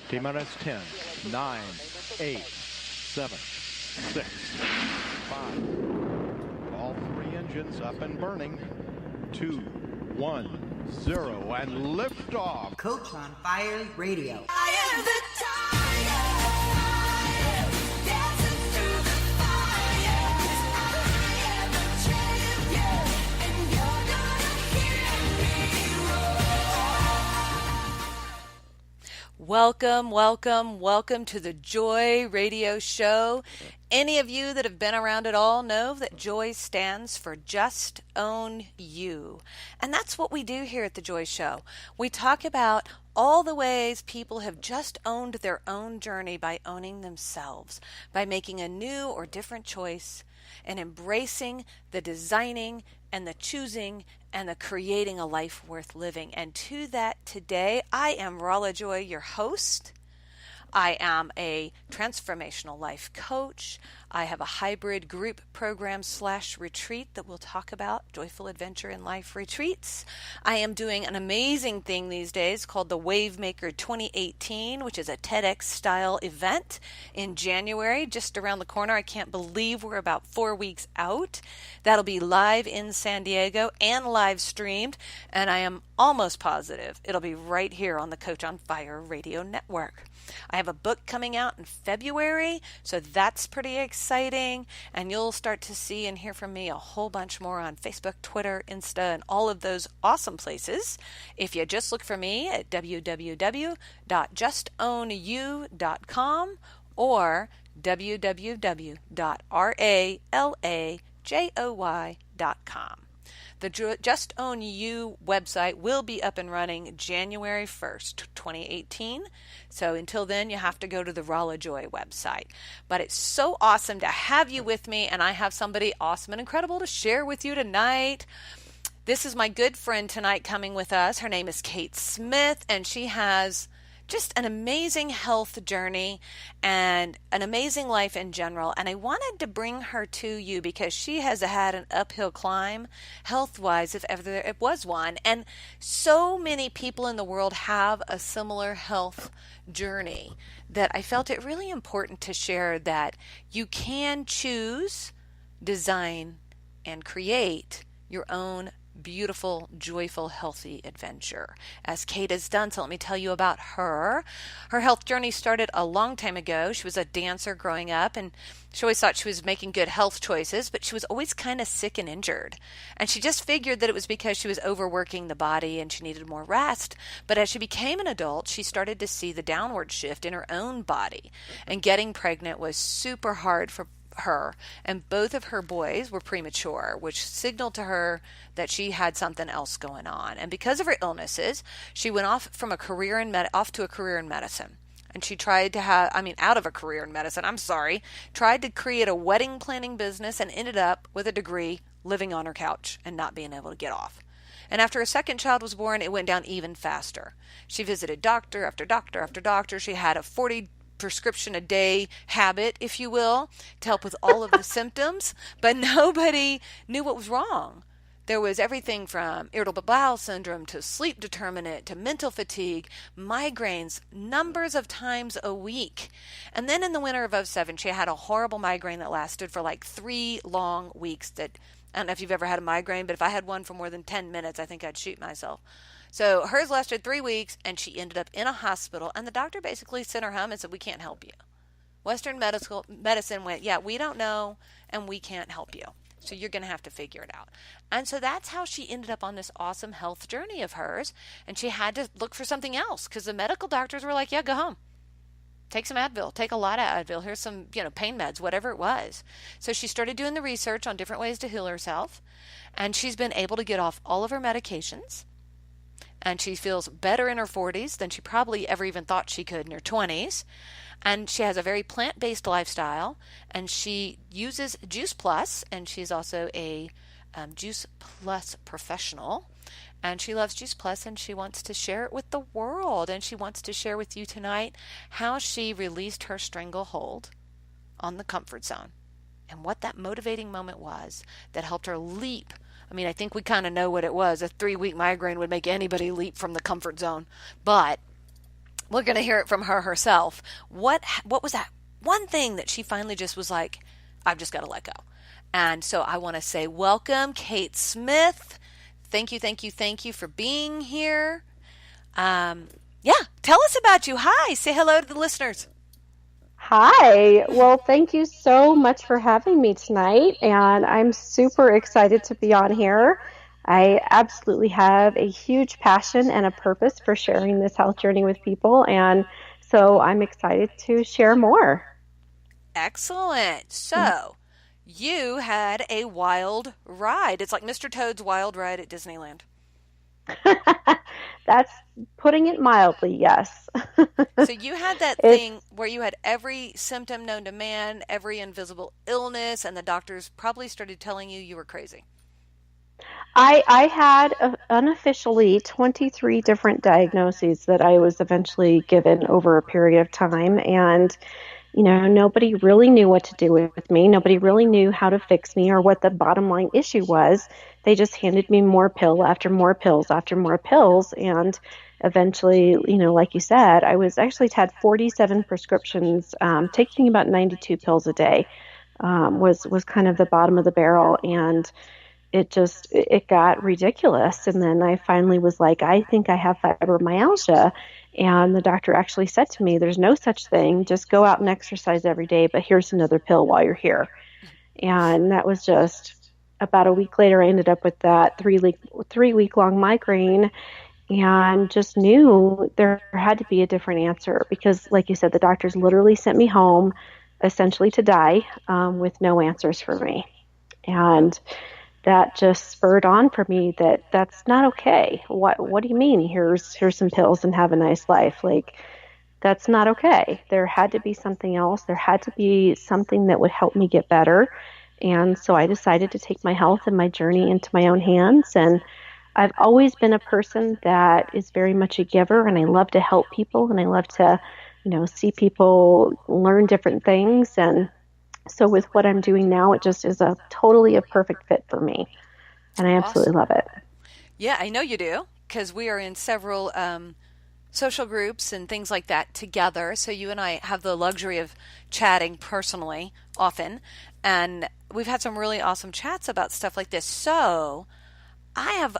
T-minus 10, 9, 8, 7, 6, 5. All three engines up and burning. 2, 1, 0, and liftoff. Coach on Fire Radio. I am the tiger, dancing through the fire. 'Cause I am a champion, and you're gonna hear me roar. Welcome to the Joy Radio Show. Any of you that have been around at all know that Joy stands for Just Own You. And that's what we do here at the Joy Show. We talk about all the ways people have just owned their own journey by owning themselves, by making a new or different choice, and embracing the designing and the choosing and the creating a life worth living. And to that today, I am Rala Joy, your host. I am a transformational life coach. I have a hybrid group program / retreat that we'll talk about, Joyful Adventure in Life Retreats. I am doing an amazing thing these days called the Wavemaker 2018, which is a TEDx style event in January, just around the corner. I can't believe we're about 4 weeks out. That'll be live in San Diego and live streamed, and I am almost positive it'll be right here on the Coach on Fire radio network. I have a book coming out in February, so that's pretty exciting, and you'll start to see and hear from me a whole bunch more on Facebook, Twitter, Insta, and all of those awesome places. If you just look for me at www.justownyu.com or www.ralajoy.com. The Just Own You website will be up and running January 1st, 2018. So until then, you have to go to the Rala Joy website. But it's so awesome to have you with me, and I have somebody awesome and incredible to share with you tonight. This is my good friend tonight coming with us. Her name is Kate Smith, and she has just an amazing health journey and an amazing life in general. And I wanted to bring her to you because she has had an uphill climb health-wise, if ever it was one. And so many people in the world have a similar health journey that I felt it really important to share that you can choose, design, and create your own beautiful, joyful, healthy adventure, as Kate has done. So let me tell you about her. Her health journey started a long time ago. She was a dancer growing up, and she always thought she was making good health choices, but she was always kind of sick and injured. And she just figured that it was because she was overworking the body and she needed more rest. But as she became an adult, she started to see the downward shift in her own body. And getting pregnant was super hard for her, and both of her boys were premature, which signaled to her that she had something else going on. And because of her illnesses, she went off to a career in medicine. And she tried to out of a career in medicine, tried to create a wedding planning business and ended up with a degree living on her couch and not being able to get off. And after a second child was born, it went down even faster. She visited doctor after doctor after doctor. She had a 40 prescription a day habit, if you will, to help with all of the symptoms, but nobody knew what was wrong. There was everything from irritable bowel syndrome to sleep determinant to mental fatigue, migraines, numbers of times a week. And then in the winter of 2007, she had a horrible migraine that lasted for like 3 long weeks. That, I don't know if you've ever had a migraine, but if I had one for more than 10 minutes, I think I'd shoot myself. So hers lasted 3 weeks, and she ended up in a hospital, and the doctor basically sent her home and said, "We can't help you." Western medicine went, "Yeah, we don't know, and we can't help you. So you're going to have to figure it out." And so that's how she ended up on this awesome health journey of hers, and she had to look for something else because the medical doctors were like, "Yeah, go home. Take some Advil. Take a lot of Advil. Here's some, pain meds," whatever it was. So she started doing the research on different ways to heal herself, and she's been able to get off all of her medications. And she feels better in her 40s than she probably ever even thought she could in her 20s. And she has a very plant-based lifestyle. And she uses Juice Plus. And she's also a Juice Plus professional. And she loves Juice Plus, and she wants to share it with the world. And she wants to share with you tonight how she released her stranglehold on the comfort zone and what that motivating moment was that helped her leap. I think we kind of know what it was. A 3-week migraine would make anybody leap from the comfort zone. But We're going to hear it from her herself. What was that one thing that she finally just was like, I've just got to let go? And so I want to say, welcome, Kate Smith. Thank you for being here. Yeah, tell us about you. Hi, say hello to the listeners. Hi. Well, thank you so much for having me tonight, and I'm super excited to be on here. I absolutely have a huge passion and a purpose for sharing this health journey with people, and so I'm excited to share more. Excellent. So, you had a wild ride. It's like Mr. Toad's Wild Ride at Disneyland. That's putting it mildly, yes. So you had that thing where you had every symptom known to man, every invisible illness, and the doctors probably started telling you were crazy. I had unofficially 23 different diagnoses that I was eventually given over a period of time, and nobody really knew what to do with me. Nobody really knew how to fix me or what the bottom line issue was. They just handed me more pill after more pills after more pills. And eventually, like you said, I was actually had 47 prescriptions, taking about 92 pills a day, was kind of the bottom of the barrel. And it got ridiculous. And then I finally was like, I think I have fibromyalgia. And the doctor actually said to me, there's no such thing. Just go out and exercise every day, but here's another pill while you're here. And that was just about a week later, I ended up with that 3-week long migraine, and just knew there had to be a different answer because, like you said, the doctors literally sent me home essentially to die, with no answers for me. And that just spurred on for me that that's not okay. What do you mean? Here's some pills and have a nice life. Like, that's not okay. There had to be something else. There had to be something that would help me get better. And so I decided to take my health and my journey into my own hands. And I've always been a person that is very much a giver, and I love to help people, and I love to, see people learn different things. And so with what I'm doing now, it just is totally a perfect fit for me. And I absolutely love it. Yeah, I know you do, because we are in several social groups and things like that together. So you and I have the luxury of chatting personally often. And we've had some really awesome chats about stuff like this. So I have,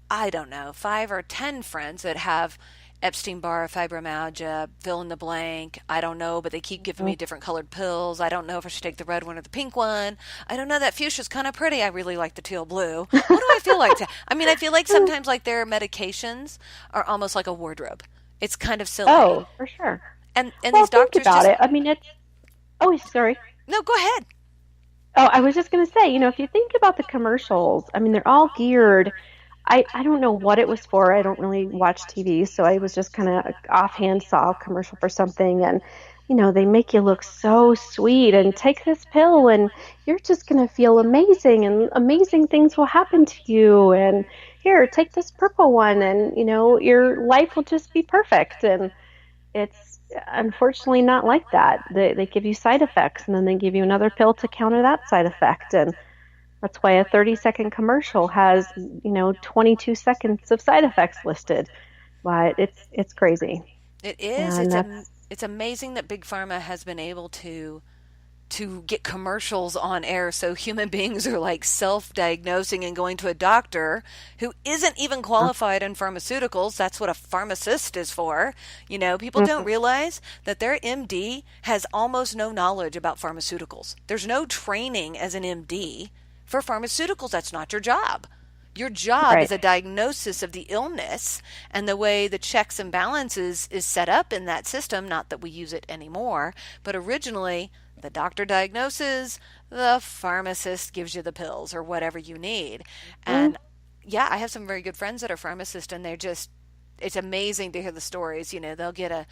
I don't know, 5 or 10 friends that have Epstein-Barr, fibromyalgia, fill in the blank. I don't know, but they keep giving me different colored pills. I don't know if I should take the red one or the pink one. I don't know, that fuchsia's kind of pretty. I really like the teal blue. What do I feel like? I feel like sometimes like their medications are almost like a wardrobe. It's kind of silly. Oh, for sure. And well, these doctors think about just... it. Oh, sorry. No, go ahead. Oh, I was just going to say, if you think about the commercials, they're all geared. I don't know what it was for. I don't really watch TV, so I was just kind of offhand saw a commercial for something, and they make you look so sweet, and take this pill and you're just going to feel amazing, and amazing things will happen to you, and here, take this purple one, and your life will just be perfect. And it's unfortunately not like that. They give you side effects, and then they give you another pill to counter that side effect. And that's why a 30-second commercial has, 22 seconds of side effects listed. But it's crazy. It is. It's amazing that Big Pharma has been able to get commercials on air, so human beings are like self-diagnosing and going to a doctor who isn't even qualified in pharmaceuticals. That's what a pharmacist is for. People don't realize that their MD has almost no knowledge about pharmaceuticals. There's no training as an MD for pharmaceuticals. That's not your job. Your job is a diagnosis of the illness, and the way the checks and balances is set up in that system, not that we use it anymore, but originally the doctor diagnoses, the pharmacist gives you the pills or whatever you need. And yeah, I have some very good friends that are pharmacists, and it's amazing to hear the stories. They'll get a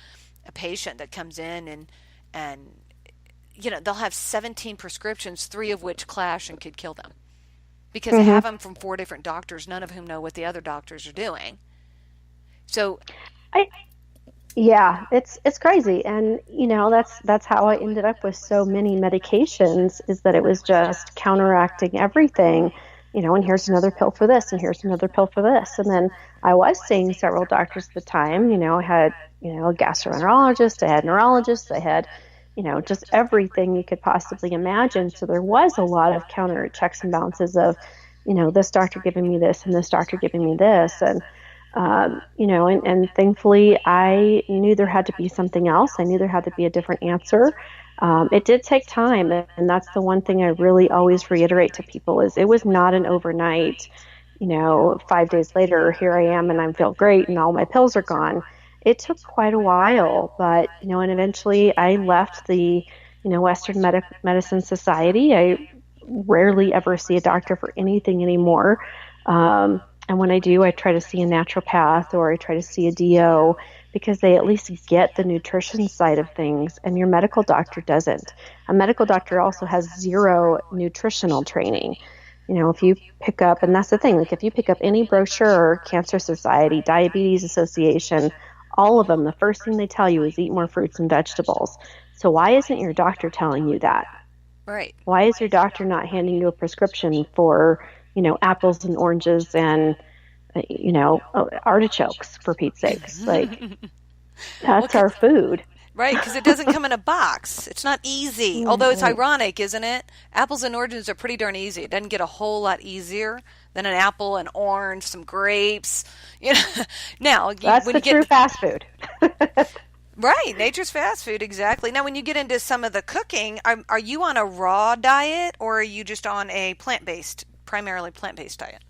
patient that comes in and they'll have 17 prescriptions, 3 of which clash and could kill them. Because they have them from 4 different doctors, none of whom know what the other doctors are doing. So, yeah, it's crazy, and that's how I ended up with so many medications. Is that it was just counteracting everything, and here's another pill for this, and here's another pill for this, and then I was seeing several doctors at the time. I had a gastroenterologist, I had neurologists, I had, just everything you could possibly imagine. So there was a lot of counter checks and balances of, this doctor giving me this and this doctor giving me this. And, and thankfully I knew there had to be something else. I knew there had to be a different answer. It did take time. And that's the one thing I really always reiterate to people is it was not an overnight, 5 days later, here I am and I feel great and all my pills are gone. It took quite a while, but, and eventually I left the, Western Medicine Society. I rarely ever see a doctor for anything anymore. And when I do, I try to see a naturopath or I try to see a DO because they at least get the nutrition side of things and your medical doctor doesn't. A medical doctor also has zero nutritional training. If you pick up, and that's the thing, like if you pick up any brochure, Cancer Society, Diabetes Association, all of them, the first thing they tell you is eat more fruits and vegetables. So why isn't your doctor telling you that? Right. Why is your doctor not handing you a prescription for, apples and oranges and, artichokes, for Pete's sakes? Like, that's our food. Right, because it doesn't come in a box. It's not easy. Although it's ironic, isn't it? Apples and oranges are pretty darn easy. It doesn't get a whole lot easier than an apple, an orange, some grapes. Now that's when the you get true fast food. Right, nature's fast food, exactly. Now, when you get into some of the cooking, are you on a raw diet or are you just on a primarily plant-based diet?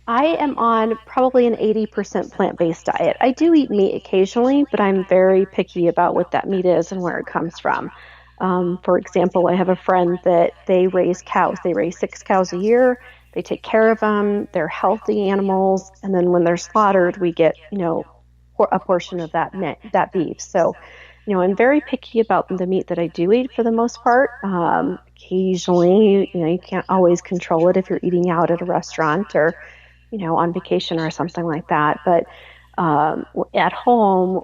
I am on probably an 80% plant-based diet. I do eat meat occasionally, but I'm very picky about what that meat is and where it comes from. For example, I have a friend that they raise cows. They raise 6 cows a year. They take care of them. They're healthy animals. And then when they're slaughtered, we get, a portion of that beef. So, I'm very picky about the meat that I do eat for the most part. Occasionally, you can't always control it if you're eating out at a restaurant or, on vacation or something like that. But at home,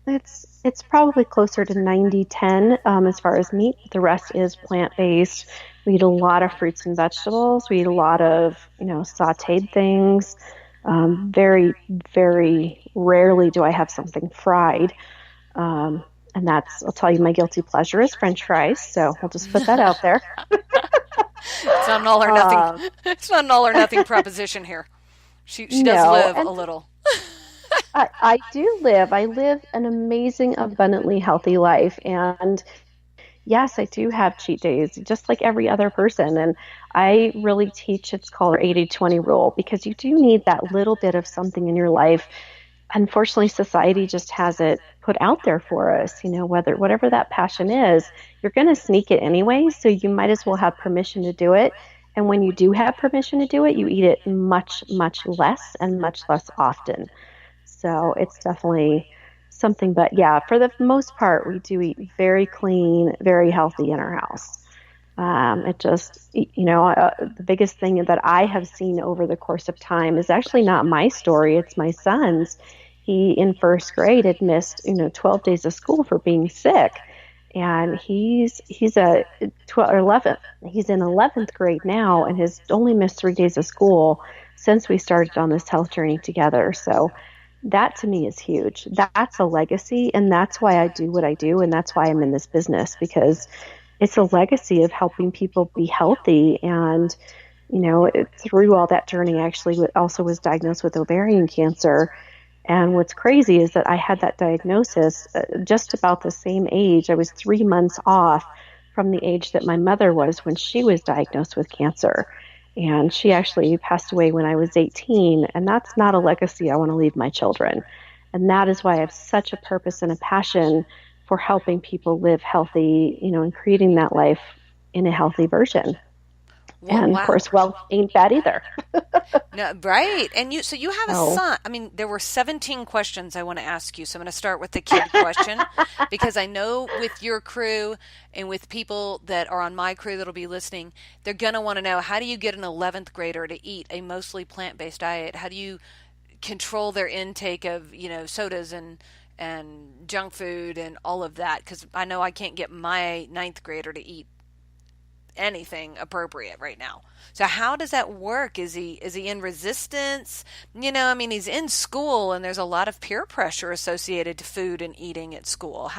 it's probably closer to 90-10 as far as meat. The rest is plant-based. We eat a lot of fruits and vegetables. We eat a lot of, sautéed things. Very, very rarely do I have something fried. And I'll tell you, my guilty pleasure is French fries. So we'll just put that out there. It's not an all or nothing. It's not an all or nothing proposition here. She does live a little. I do live. I live an amazing, abundantly healthy life. And yes, I do have cheat days, just like every other person. And I really teach, it's called our 80-20 rule, because you do need that little bit of something in your life. Unfortunately, society just has it put out there for us, whatever that passion is, you're going to sneak it anyway. So you might as well have permission to do it. And when you do have permission to do it, you eat it much, much less and much less often. So it's definitely something, but yeah, for the most part, we do eat very clean, very healthy in our house. It just, the biggest thing that I have seen over the course of time is actually not my story. It's my son's. He, in first grade, had missed, 12 days of school for being sick. And he's a 12 or 11th. He's in 11th grade now and has only missed 3 days of school since we started on this health journey together. So that to me is huge. That's a legacy, and that's why I do what I do, and that's why I'm in this business, because it's a legacy of helping people be healthy. And, through all that journey, I actually also was diagnosed with ovarian cancer. And what's crazy is that I had that diagnosis just about the same age. I was 3 months off from the age that my mother was when she was diagnosed with cancer. And she actually passed away when I was 18. And that's not a legacy I want to leave my children. And that is why I have such a purpose and a passion for helping people live healthy, and creating that life in a healthy version. Well, and wow. of course, wealth ain't bad either. No, right. And so you have a son. I mean, there were 17 questions I want to ask you. So I'm going to start with the kid question because I know with your crew and with people that are on my crew that'll be listening, they're going to want to know, how do you get an 11th grader to eat a mostly plant-based diet? How do you control their intake of, sodas and junk food and all of that? Because I know I can't get my 9th grader to eat anything appropriate right now. So how does that work? Is he in resistance? I mean, he's in school and there's a lot of peer pressure associated to food and eating at school.